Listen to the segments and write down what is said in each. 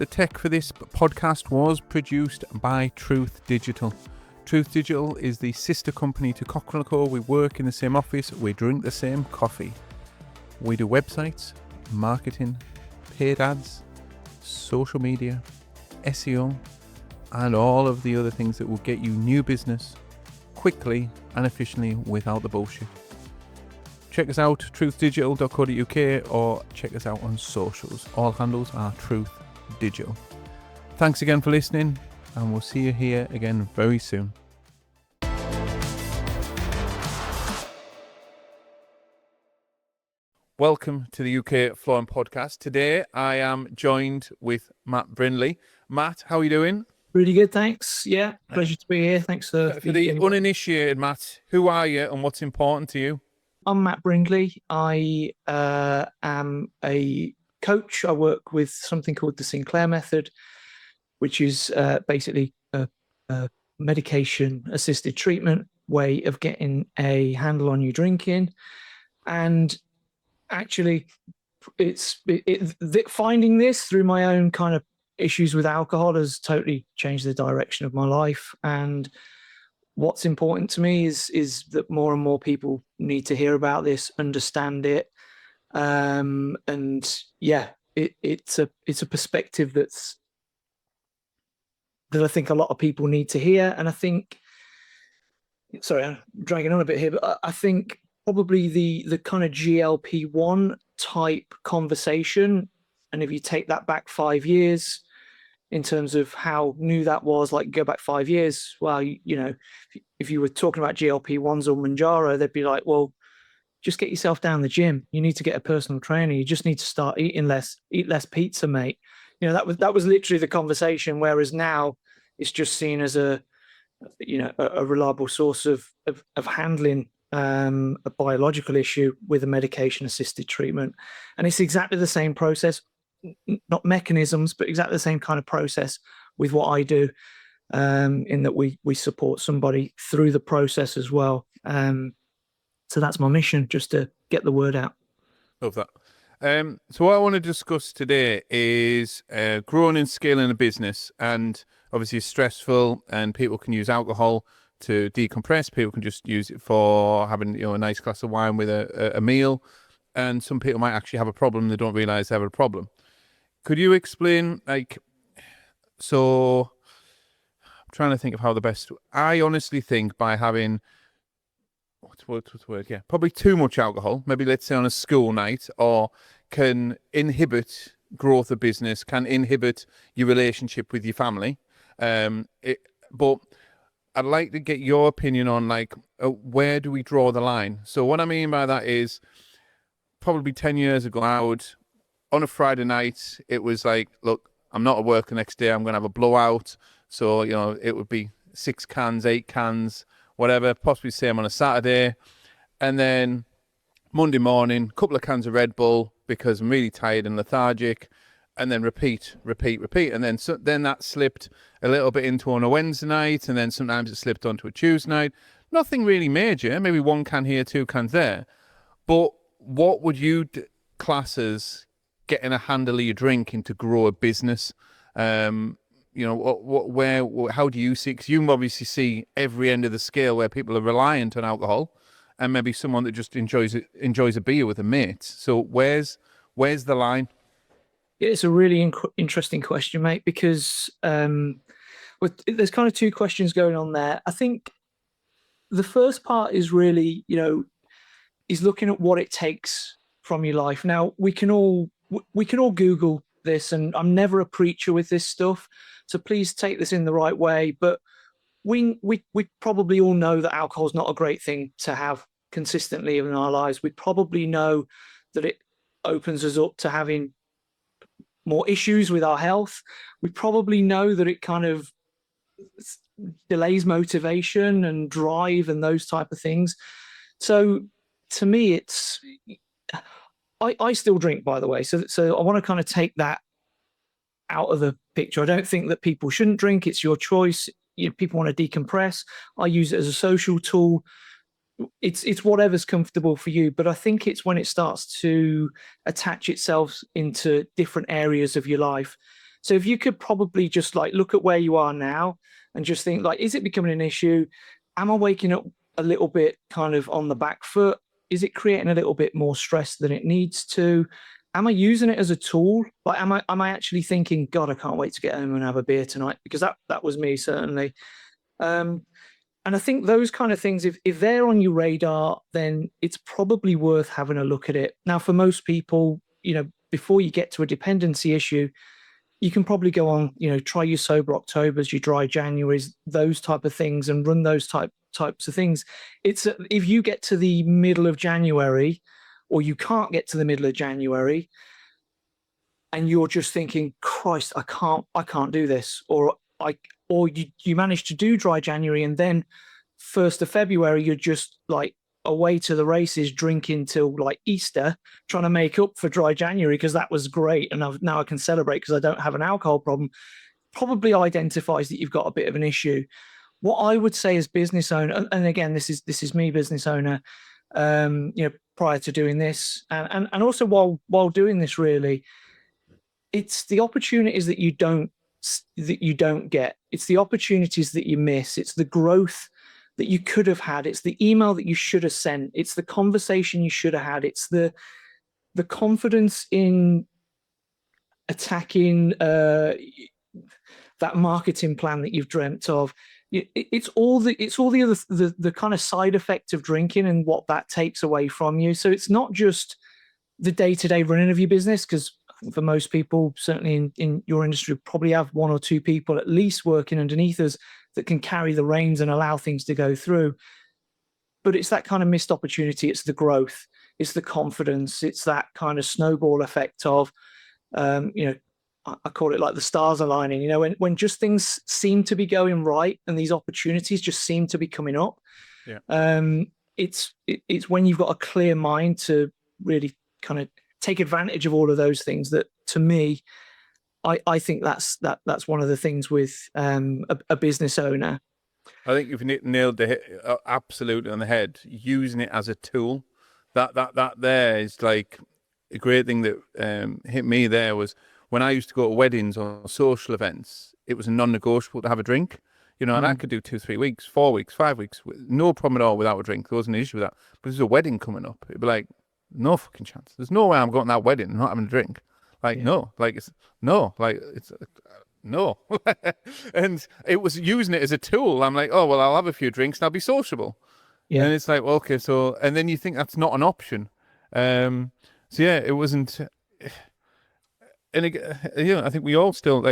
The tech for this podcast was produced by Truth Digital. Truth Digital is the sister company to Cochrane & Co. We work in the same office, we drink the same coffee. We do websites, marketing, paid ads, social media, SEO, and all of the other things that will get you new business quickly and efficiently without the bullshit. Check us out, truthdigital.co.uk, or check us out on socials. All handles are Truth Digital. Thanks again for listening, and we'll see you here again very soon. Welcome to the UK Flooring Podcast. Today I am joined with Matt Brindley. Matt, how are you doing? Really good, thanks. Yeah, pleasure to be here. Thanks for the uninitiated, Matt, who are you and what's important to you? I'm Matt Brindley. I am a coach. I work with something called the Sinclair Method, which is basically a medication-assisted treatment way of getting a handle on your drinking. And actually, finding this through my own kind of issues with alcohol has totally changed the direction of my life. And what's important to me is that more and more people need to hear about this, understand it, and yeah, it's a perspective that I think a lot of people need to hear. And I think, sorry, I'm dragging on a bit here, but I think probably the kind of GLP-1 type conversation, and if you take that back 5 years, in terms of how new that was, like go back 5 years, well, you know, if you were talking about GLP-1s or Manjaro, they'd be like, well, just get yourself down the gym. You need to get a personal trainer. You just need to start eating less, eat less pizza, mate. You know, that was literally the conversation. Whereas now it's just seen as a reliable source of handling a biological issue with a medication assisted treatment. And it's exactly the same process, not mechanisms, but exactly the same kind of process with what I do, in that we support somebody through the process as well. So that's my mission, just to get the word out. Love that. So what I want to discuss today is growing and scaling a business. And obviously it's stressful, and people can use alcohol to decompress. People can just use it for having a nice glass of wine with a meal. And some people might actually have a problem. They don't realize they have a problem. Could you explain, so I'm trying to think of how the best, I honestly think by having, what's the word? Yeah, probably too much alcohol, maybe let's say on a school night, or can inhibit growth of business, can inhibit your relationship with your family. But I'd like to get your opinion on where do we draw the line? So what I mean by that is probably 10 years ago, on a Friday night, it was like, look, I'm not at work the next day, I'm going to have a blowout. So, it would be 6 cans, 8 cans, whatever, possibly same on a Saturday. And then Monday morning, a couple of cans of Red Bull because I'm really tired and lethargic. And then repeat. And then that slipped a little bit into on a Wednesday night. And then sometimes it slipped onto a Tuesday night. Nothing really major, maybe 1 can here, 2 cans there. But what would you class as getting a handle of your drinking to grow a business? How do you see? Because you obviously see every end of the scale where people are reliant on alcohol, and maybe someone that just enjoys a beer with a mate. So where's the line? It's a really interesting question, mate, because there's kind of 2 questions going on there. I think the first part is really, is looking at what it takes from your life. Now, we can all Google this, and I'm never a preacher with this stuff, so please take this in the right way. But we probably all know that alcohol is not a great thing to have consistently in our lives. We probably know that it opens us up to having more issues with our health. We probably know that it kind of delays motivation and drive and those type of things. So to me, I still drink, by the way. So I want to kind of take that out of the picture. I don't think that people shouldn't drink. It's your choice. People want to decompress. I use it as a social tool. It's whatever's comfortable for you. But I think it's when it starts to attach itself into different areas of your life So if you could probably just like look at where you are now and just think like, is it becoming an issue? Am I waking up a little bit kind of on the back foot? Is it creating a little bit more stress than it needs to? Am I using it as a tool? Like, am I actually thinking, God, I can't wait to get home and have a beer tonight? Because that was me, certainly. And I think those kind of things, if they're on your radar, then it's probably worth having a look at it. Now, for most people, before you get to a dependency issue, you can probably go on, try your sober Octobers, your dry Januaries, those type of things, and run those types of things. It's if you get to the middle of January, or you can't get to the middle of January, and you're just thinking, Christ, I can't do this, or you manage to do dry January, and then 1st of February, you're just like away to the races, drinking till like Easter, trying to make up for dry January because that was great, and now I can celebrate because I don't have an alcohol problem. Probably identifies that you've got a bit of an issue. What I would say as business owner, and again, this is me, business owner, prior to doing this, and also while doing this, really, it's the opportunities that you don't get. It's the opportunities that you miss. It's the growth that you could have had. It's the email that you should have sent. It's the conversation you should have had. It's the confidence in attacking that marketing plan that you've dreamt of. It's all the other the kind of side effect of drinking and what that takes away from you. So it's not just the day-to-day running of your business, because for most people, certainly in your industry, probably have one or two people at least working underneath us that can carry the reins and allow things to go through. But it's that kind of missed opportunity. It's the growth. It's the confidence. It's that kind of snowball effect of, I call it like the stars aligning. When just things seem to be going right and these opportunities just seem to be coming up. Yeah. It's when you've got a clear mind to really kind of take advantage of all of those things that, to me, I think that's one of the things with a business owner. I think you've nailed the absolutely on the head. Using it as a tool, that there is like a great thing that hit me. There was when I used to go to weddings or social events. It was non-negotiable to have a drink, and I could do 2, 3 weeks, 4 weeks, 5 weeks, no problem at all without a drink. There wasn't an issue with that. But there's a wedding coming up. It'd be like, no fucking chance. There's no way I'm going to that wedding and not having a drink. No, no. And it was using it as a tool. I'm like, oh, well, I'll have a few drinks and I'll be sociable. Yeah. And it's like, well, okay, so, and then you think that's not an option. So yeah, it wasn't, and I think we all still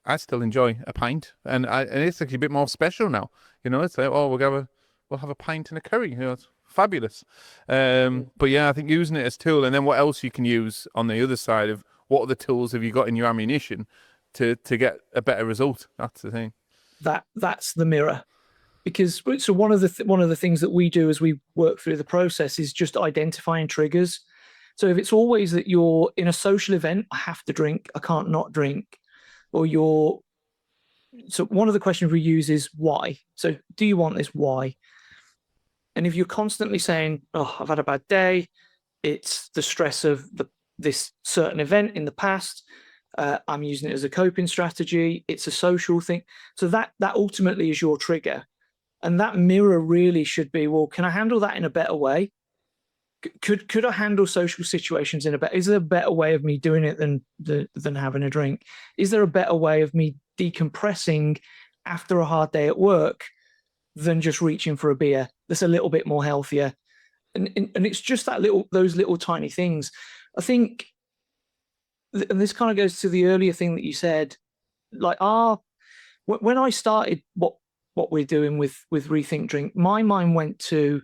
I still enjoy a pint, and it's actually a bit more special now. It's like, oh, we'll have a pint and a curry. It's fabulous. But yeah, I think using it as a tool, and then what else you can use on the other side of what other tools have you got in your ammunition to get a better result. That's the thing. That's the mirror, because so one of the things that we do as we work through the process is just identifying triggers. So if it's always that you're in a social event, I have to drink, I can't not drink, or so one of the questions we use is why. So do you want this? Why? And if you're constantly saying, oh, I've had a bad day, it's the stress of this certain event in the past, I'm using it as a coping strategy, it's a social thing. So that ultimately is your trigger. And that mirror really should be, well, can I handle that in a better way? Could I handle social situations in a better? Is there a better way of me doing it than having a drink? Is there a better way of me decompressing after a hard day at work than just reaching for a beer that's a little bit more healthier? And it's just those little tiny things. I think, and this kind of goes to the earlier thing that you said, like when I started what we're doing with Rethink Drink, my mind went to,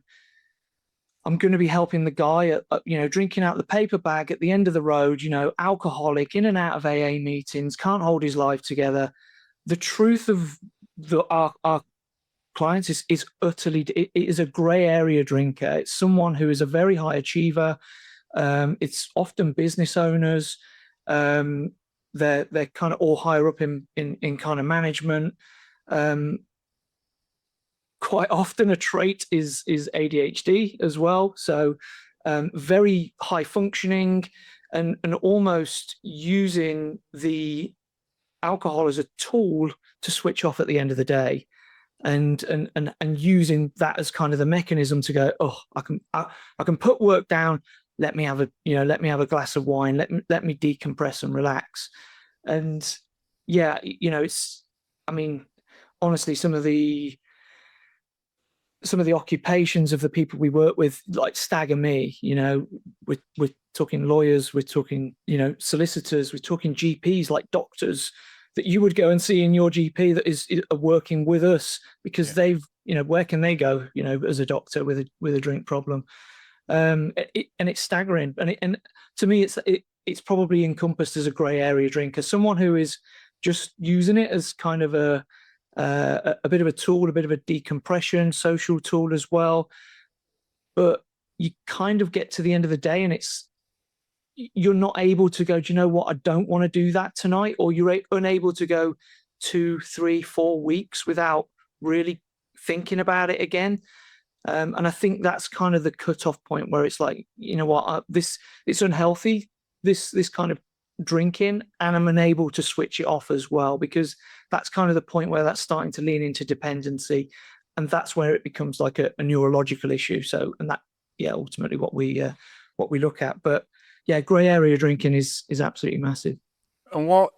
I'm going to be helping the guy drinking out the paper bag at the end of the road, alcoholic, in and out of AA meetings, can't hold his life together. The truth of our clients is utterly, it is a gray area drinker. It's someone who is a very high achiever. It's often business owners. They're kind of all higher up in kind of management. Quite often a trait is ADHD as well. So very high functioning and almost using the alcohol as a tool to switch off at the end of the day, and using that as kind of the mechanism to go, oh, I can put work down. Let me have a glass of wine. Let me decompress and relax. And yeah, I mean, honestly, some of the occupations of the people we work with like stagger me. We're talking lawyers, we're talking solicitors, we're talking GPs, like doctors that you would go and see in your GP that is working with us, because they've where can they go as a doctor with a drink problem. And it's staggering, and to me it's probably encompassed as a gray area drinker, someone who is just using it as kind of a bit of a tool, a bit of a decompression social tool as well. But you kind of get to the end of the day and you're not able to go, do you know what, I don't want to do that tonight, or you're unable to go 2, 3, 4 weeks without really thinking about it again. And I think that's kind of the cutoff point where it's like, you know what, it's unhealthy, this kind of drinking, and I'm unable to switch it off as well, because that's kind of the point where that's starting to lean into dependency, and that's where it becomes like a neurological issue. So, and that, ultimately what we look at. But yeah, grey area drinking is absolutely massive. And what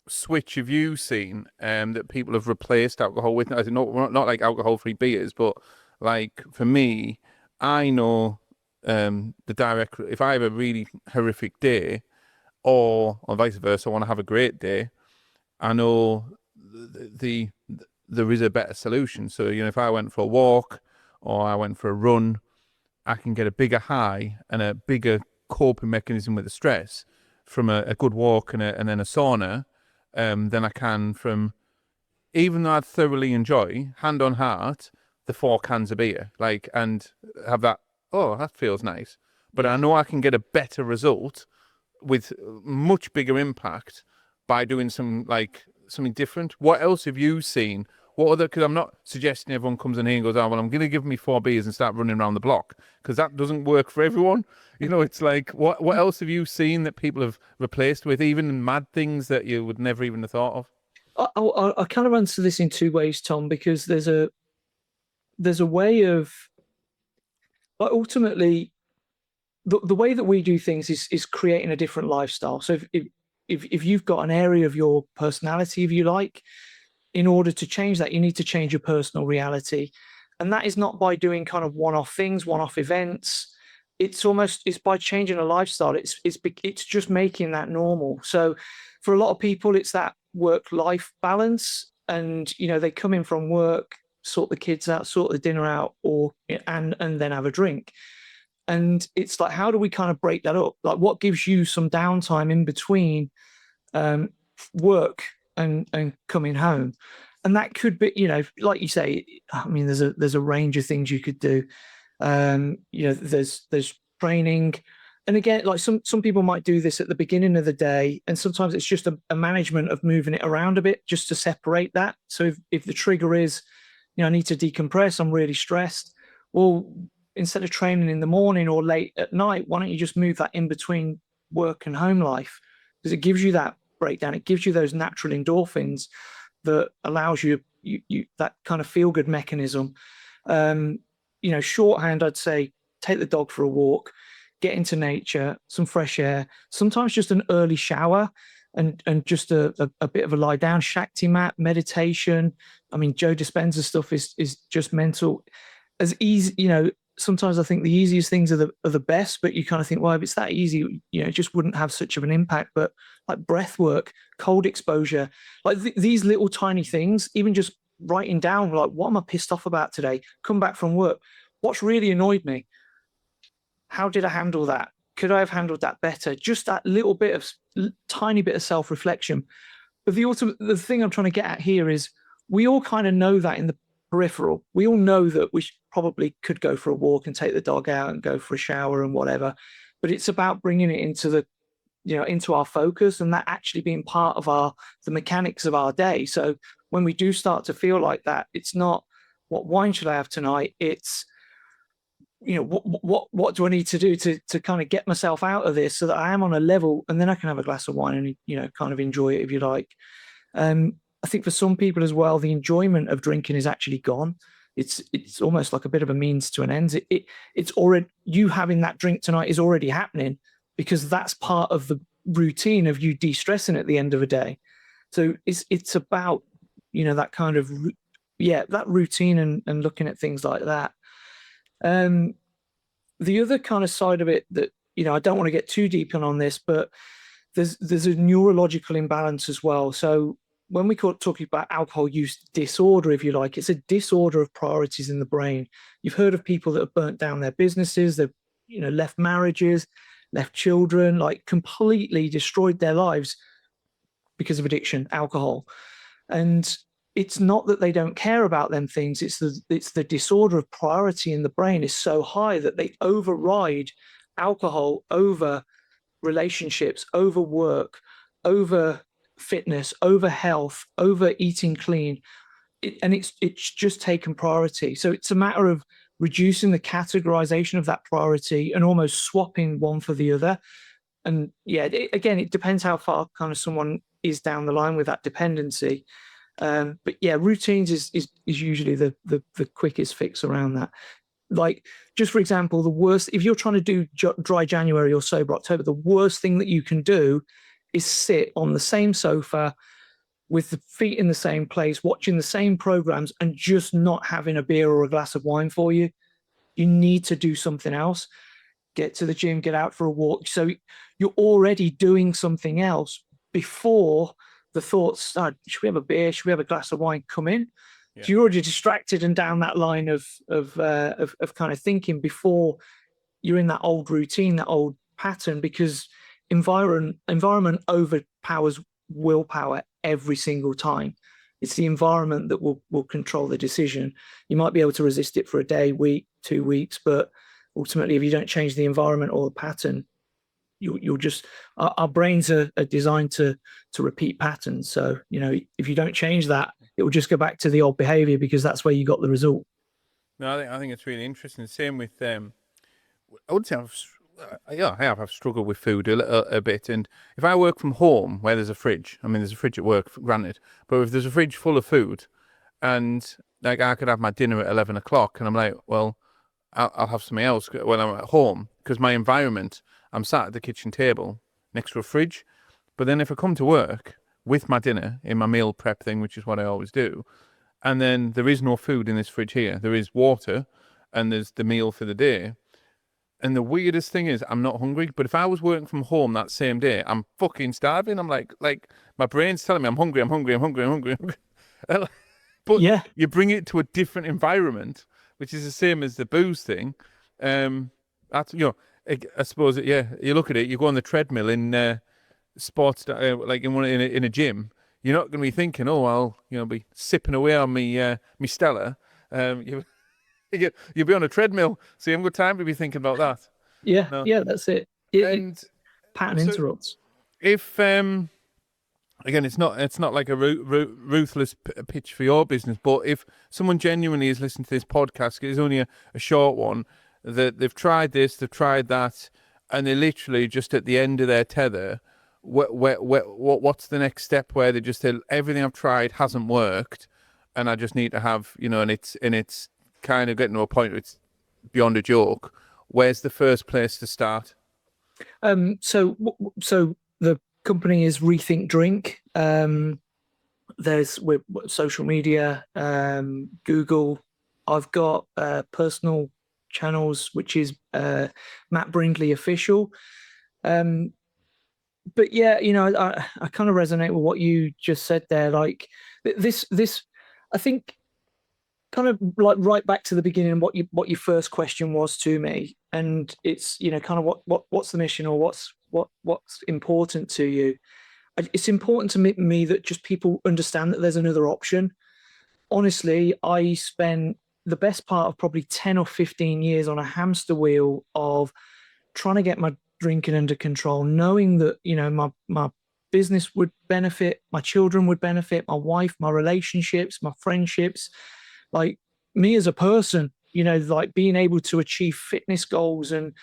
switch have you seen that people have replaced alcohol with? Not like alcohol-free beers, but like for me, I know the direct. If I have a really horrific day, or vice versa, I want to have a great day, I know there is a better solution. So if I went for a walk or I went for a run, I can get a bigger high and a bigger coping mechanism with the stress from a good walk and then a sauna than I can from, even though I'd thoroughly enjoy, hand on heart, the 4 cans of beer, and have that, oh, that feels nice. But I know I can get a better result with much bigger impact by doing something different. What else have you seen? What other? Because I'm not suggesting everyone comes in here and goes, "Oh, well, I'm going to give me 4 beers and start running around the block," because that doesn't work for everyone. It's like, what else have you seen that people have replaced with, even mad things that you would never even have thought of? I kind of answer this in 2 ways, Tom, because there's a way of, like, ultimately the way that we do things is creating a different lifestyle. So if you've got an area of your personality, if you like, in order to change that, you need to change your personal reality. And that is not by doing kind of one-off things, one-off events. It's by changing a lifestyle. It's just making that normal. So for a lot of people, it's that work-life balance. And they come in from work, sort the kids out, sort the dinner out, and then have a drink. And it's like, how do we kind of break that up? Like, what gives you some downtime in between work and coming home? And that could be, like you say, I mean, there's a range of things you could do. There's training, and again, like some people might do this at the beginning of the day, and sometimes it's just a management of moving it around a bit just to separate that. So if the trigger is, I need to decompress, I'm really stressed, well, instead of training in the morning or late at night, why don't you just move that in between work and home life? Because it gives you that breakdown. It gives you those natural endorphins that allows you that kind of feel good mechanism. Shorthand, I'd say take the dog for a walk, get into nature, some fresh air, sometimes just an early shower, and just a bit of a lie down, Shakti mat, meditation. I mean, Joe Dispenza's stuff is just mental. As easy, sometimes I think the easiest things are the best, but you kind of think, well, if it's that easy, it just wouldn't have such of an impact. But like breath work, cold exposure, like these little tiny things, even just writing down, like, what am I pissed off about today? Come back from work, what's really annoyed me? How did I handle that? Could I have handled that better? Just that little bit of tiny bit of self-reflection. But the thing I'm trying to get at here is, we all kind of know that in the peripheral. We all know that we probably could go for a walk and take the dog out and go for a shower and whatever. But it's about bringing it into our focus, and that actually being part of the mechanics of our day. So when we do start to feel like that, it's not, what wine should I have tonight? It's, what do I need to do to kind of get myself out of this so that I am on a level, and then I can have a glass of wine and kind of enjoy it if you like. I think for some people as well, the enjoyment of drinking is actually gone. It's almost like a bit of a means to an end. It's already, you having that drink tonight is already happening because that's part of the routine of you de-stressing at the end of a day. So it's about that kind of that routine and looking at things like that. The other kind of side of it that I don't want to get too deep on this, but there's a neurological imbalance as well. So when we talking about alcohol use disorder, if you like, it's a disorder of priorities in the brain. You've heard of people that have burnt down their businesses, they've left marriages, left children, like completely destroyed their lives because of addiction, alcohol. And it's not that they don't care about them things. It's the disorder of priority in the brain is so high that they override alcohol over relationships, over work, over fitness, over health, over eating clean. And it's just taken priority. So it's a matter of reducing the categorization of that priority and almost swapping one for the other. And again, it depends how far kind of someone is down the line with that dependency. But yeah, routines is usually the quickest fix around that. Like, just for example, the worst, if you're trying to do dry January or sober October, the worst thing that you can do is sit on the same sofa with the feet in the same place, watching the same programs and just not having a beer or a glass of wine for you. You need to do something else. Get to the gym, get out for a walk. So you're already doing something else before the thoughts, oh, should we have a beer? Should we have a glass of wine? Come in. Yeah. So you're already distracted and down that line of kind of thinking before you're in that old routine, that old pattern, because environment overpowers willpower every single time. It's the environment that will control the decision. You might be able to resist it for a day, week, 2 weeks, but ultimately, if you don't change the environment or the pattern, you'll just, our brains are designed to repeat patterns. So, if you don't change that, it will just go back to the old behavior because that's where you got the result. No, I think it's really interesting. Same with, I would say I've struggled with food a bit. And if I work from home where there's a fridge, I mean, there's a fridge at work, granted, but if there's a fridge full of food and like I could have my dinner at 11 o'clock and I'm like, well, I'll have something else when I'm at home because my environment, I'm sat at the kitchen table next to a fridge. But then if I come to work with my dinner in my meal prep thing, which is what I always do, and then there is no food in this fridge here, there is water and there's the meal for the day. And the weirdest thing is I'm not hungry, but if I was working from home that same day, I'm fucking starving. I'm like my brain's telling me I'm hungry. But yeah, you bring it to a different environment, which is the same as the booze thing. That's I suppose you look at it. You go on the treadmill in sports, like in a gym. You're not going to be thinking, oh, I'll be sipping away on me Stella. You'll be on a treadmill, so you haven't got time to be thinking about that. Yeah, no. Yeah, that's it. And pattern interrupts. If again, it's not like a ruthless pitch for your business, but if someone genuinely is listening to this podcast, it's only a short one, that they've tried this, they've tried that, and they're literally just at the end of their tether, what's the next step where they just say, everything I've tried hasn't worked, and I just need to have, and it's kind of getting to a point where it's beyond a joke. Where's the first place to start? So the company is Rethink Drink. There's social media, Google. I've got personal channels, which is Matt Brindley official. But yeah, I kind of resonate with what you just said there. Like this, I think, kind of like right back to the beginning, what your first question was to me, and it's kind of what's the mission or what's important to you. It's important to me that just people understand that there's another option. Honestly, I spent the best part of probably 10 or 15 years on a hamster wheel of trying to get my drinking under control, knowing that my business would benefit, my children would benefit, my wife, my relationships, my friendships, like me as a person like being able to achieve fitness goals and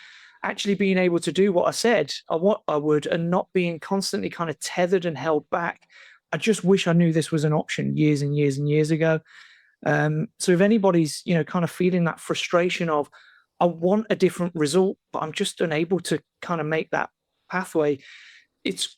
actually being able to do what I said I would, and not being constantly kind of tethered and held back. I just wish I knew this was an option years and years and years ago. So if anybody's, kind of feeling that frustration of, I want a different result, but I'm just unable to kind of make that pathway, it's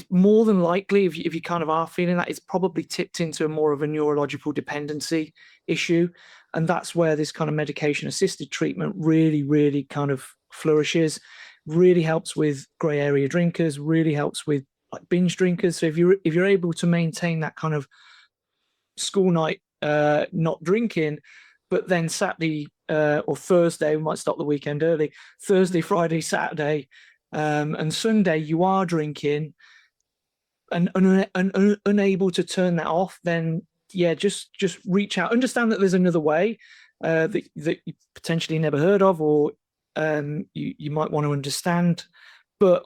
more than likely, if you kind of are feeling that, it's probably tipped into more of a neurological dependency issue. And that's where this kind of medication assisted treatment really, really kind of flourishes, really helps with gray area drinkers, really helps with like binge drinkers. So if you're able to maintain that kind of school night not drinking, but then Saturday or Thursday, we might stop the weekend early, Thursday, Friday, Saturday, and Sunday you are drinking and unable to turn that off, then yeah, just reach out. Understand that there's another way that you potentially never heard of, or you might want to understand. But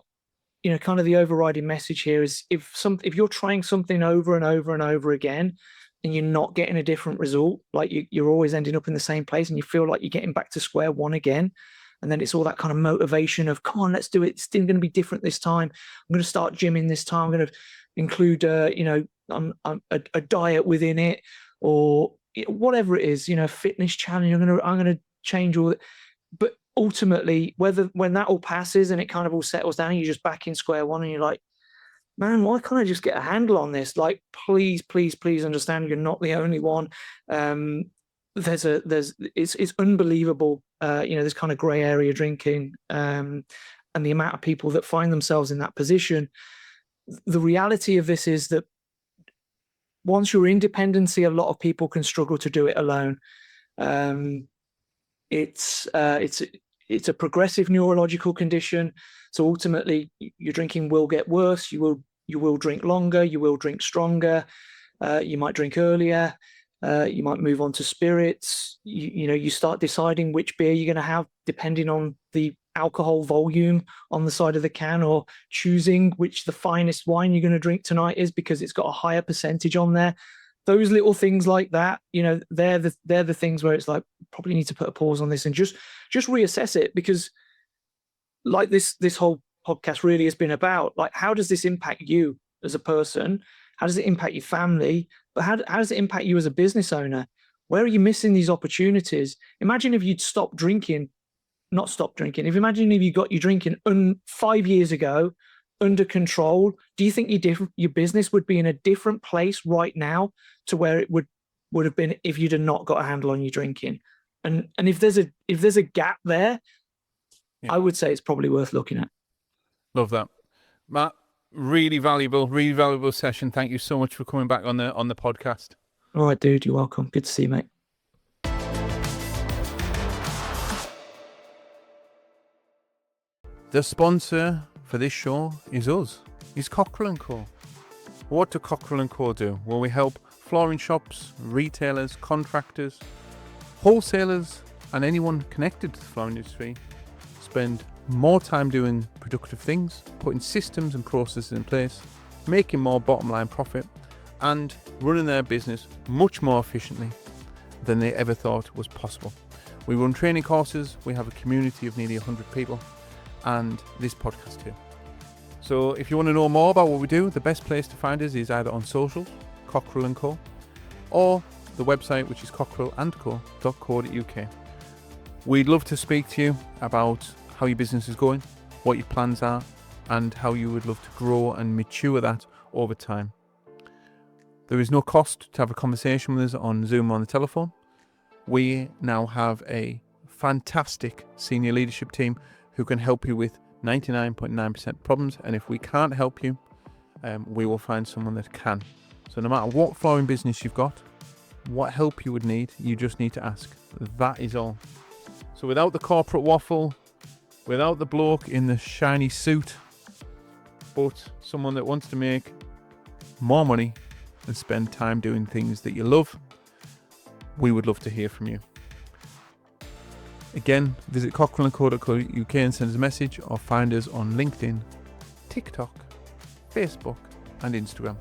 kind of the overriding message here is, if you're trying something over and over and over again and you're not getting a different result, like you're always ending up in the same place and you feel like you're getting back to square one again, and then it's all that kind of motivation of, come on, let's do it, it's still going to be different this time, I'm going to start gymming this time, I'm going to include a diet within it, or whatever it is, fitness challenge, I'm going to change all that. But ultimately, when that all passes and it kind of all settles down, you're just back in square one and you're like, man, why can't I just get a handle on this? Like, please, please, please understand, you're not the only one. It's unbelievable, this kind of gray area drinking, and the amount of people that find themselves in that position. The reality of this is that once you're in dependency, a lot of people can struggle to do it alone. It's a progressive neurological condition. So ultimately, your drinking will get worse. You will drink longer. You will drink stronger. You might drink earlier. You might move on to spirits. You start deciding which beer you're going to have depending on the alcohol volume on the side of the can, or choosing which the finest wine you're going to drink tonight is because it's got a higher percentage on there. Those little things like that, they're the things where it's like, probably need to put a pause on this and just reassess it, because like this whole podcast really has been about, like, how does this impact you as a person? How does it impact your family? But how does it impact you as a business owner? Where are you missing these opportunities? Imagine if you'd imagine if you got your drinking 5 years ago under control. Do you think your business would be in a different place right now to where it would have been if you'd have not got a handle on your drinking? And if there's a gap there, yeah, I would say it's probably worth looking at. Love that, Matt. Really valuable session. Thank you so much for coming back on the podcast. All right, dude. You're welcome. Good to see you, mate. The sponsor for this show is us. Is Cockrell & Co. What do Cockrell & Co do? Well, we help flooring shops, retailers, contractors, wholesalers, and anyone connected to the flooring industry spend more time doing productive things, putting systems and processes in place, making more bottom line profit, and running their business much more efficiently than they ever thought was possible. We run training courses, we have a community of nearly 100 people, and this podcast here. So if you want to know more about what we do, the best place to find us is either on socials, Cockrell & Co, or the website, which is cockrellandco.co.uk. We'd love to speak to you about how your business is going, what your plans are, and how you would love to grow and mature that over time. There is no cost to have a conversation with us on Zoom or on the telephone. We now have a fantastic senior leadership team who can help you with 99.9% problems, and if we can't help you, we will find someone that can. So no matter what flooring business you've got, what help you would need, you just need to ask. That is all. So without the corporate waffle, without the bloke in the shiny suit, but someone that wants to make more money and spend time doing things that you love, we would love to hear from you. Again, visit cockrellandco.co.uk and send us a message, or find us on LinkedIn, TikTok, Facebook and Instagram.